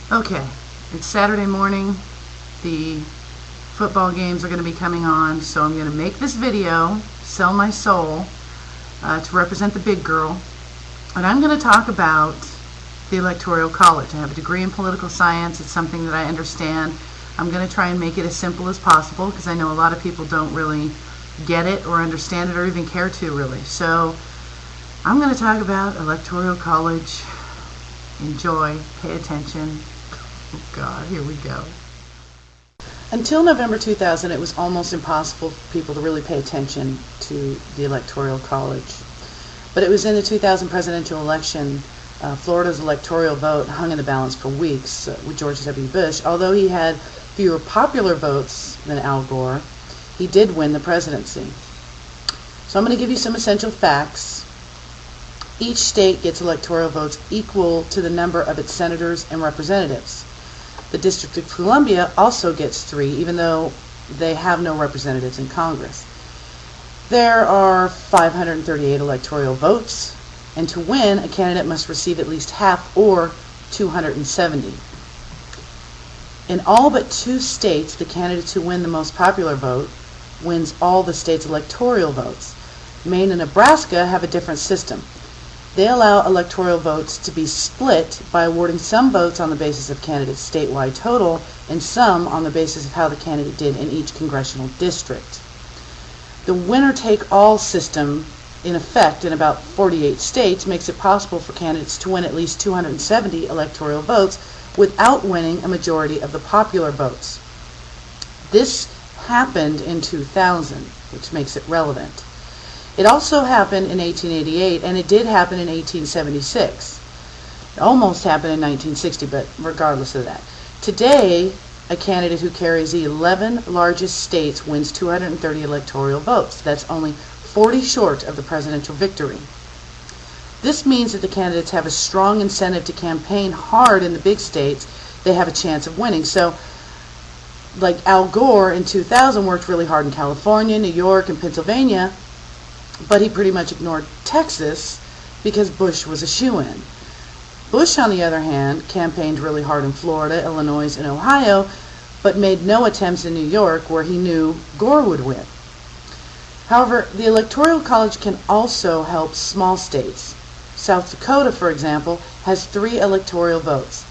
Okay, it's Saturday morning. The football games are going to be coming on, so I'm going to make this video, sell my soul, to represent the big girl. And I'm going to talk about the Electoral College. I have a degree in political science. It's something that I understand. I'm going to try and make it as simple as possible because I know a lot of people don't really get it or understand it or even care to really. So I'm going to talk about Electoral College. Enjoy, pay attention. Oh God, here we go. Until November 2000, it was almost impossible for people to really pay attention to the Electoral College. But it was in the 2000 presidential election, Florida's electoral vote hung in the balance for weeks with George W. Bush. Although he had fewer popular votes than Al Gore, he did win the presidency. So I'm going to give you some essential facts. Each state gets electoral votes equal to the number of its senators and representatives. The District of Columbia also gets 3, even though they have no representatives in Congress. There are 538 electoral votes, and to win, a candidate must receive at least half or 270. In all but 2 states, the candidate who wins the most popular vote wins all the state's electoral votes. Maine and Nebraska have a different system. They allow electoral votes to be split by awarding some votes on the basis of candidate's statewide total and some on the basis of how the candidate did in each congressional district. The winner-take-all system in effect in about 48 states makes it possible for candidates to win at least 270 electoral votes without winning a majority of the popular votes. This happened in 2000, which makes it relevant. It also happened in 1888, and it did happen in 1876. It almost happened in 1960, but regardless of that. Today, a candidate who carries the 11 largest states wins 230 electoral votes. That's only 40 short of the presidential victory. This means that the candidates have a strong incentive to campaign hard in the big states. They have a chance of winning. So, like Al Gore in 2000 worked really hard in California, New York, and Pennsylvania, but he pretty much ignored Texas because Bush was a shoo-in. Bush, on the other hand, campaigned really hard in Florida, Illinois, and Ohio, but made no attempts in New York where he knew Gore would win. However, the Electoral College can also help small states. South Dakota, for example, has 3 electoral votes.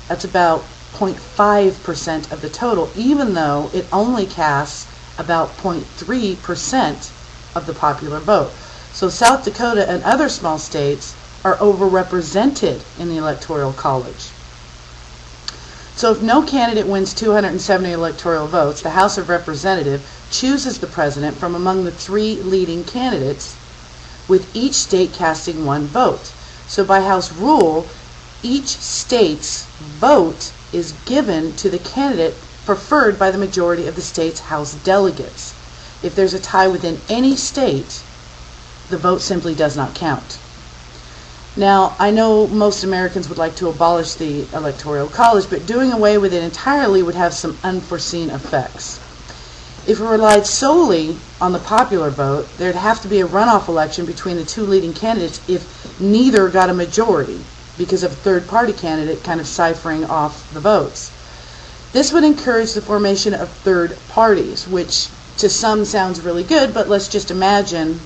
That's about 0.5% of the total, even though it only casts about 0.3% of the popular vote. So South Dakota and other small states are overrepresented in the Electoral College. So if no candidate wins 270 electoral votes, the House of Representatives chooses the president from among the 3 leading candidates, with each state casting 1 vote. So by House rule, each state's vote is given to the candidate preferred by the majority of the state's House delegates. If there's a tie within any state, the vote simply does not count. Now, I know most Americans would like to abolish the Electoral College, but doing away with it entirely would have some unforeseen effects. If it relied solely on the popular vote, there'd have to be a runoff election between the 2 leading candidates if neither got a majority, because of a third-party candidate kind of ciphering off the votes. This would encourage the formation of third parties, which to some sounds really good, but let's just imagine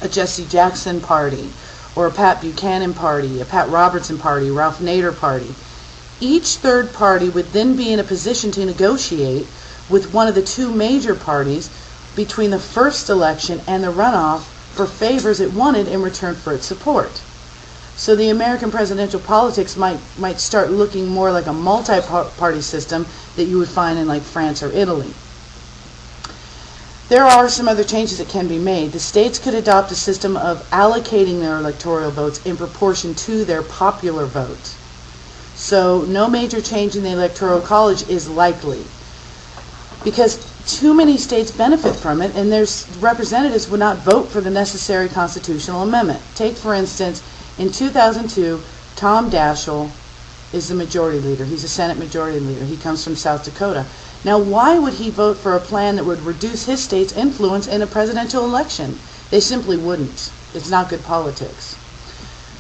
a Jesse Jackson party, or a Pat Buchanan party, a Pat Robertson party, Ralph Nader party. Each third party would then be in a position to negotiate with one of the 2 major parties between the first election and the runoff for favors it wanted in return for its support. So the American presidential politics might start looking more like a multi-party system that you would find in like France or Italy. There are some other changes that can be made. The states could adopt a system of allocating their electoral votes in proportion to their popular vote. So no major change in the Electoral College is likely, because too many states benefit from it, and their representatives would not vote for the necessary constitutional amendment. Take, for instance, in 2002, Tom Daschle is the majority leader. He's a Senate majority leader. He comes from South Dakota. Now, why would he vote for a plan that would reduce his state's influence in a presidential election? They simply wouldn't. It's not good politics.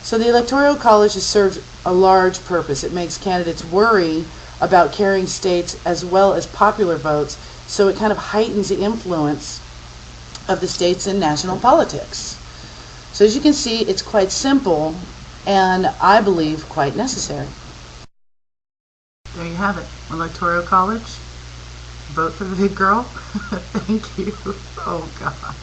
So the Electoral College has served a large purpose. It makes candidates worry about carrying states as well as popular votes, so it kind of heightens the influence of the states in national politics. So as you can see, it's quite simple and I believe quite necessary. There you have it. Electoral College. Vote for the big girl. Thank you. Oh God.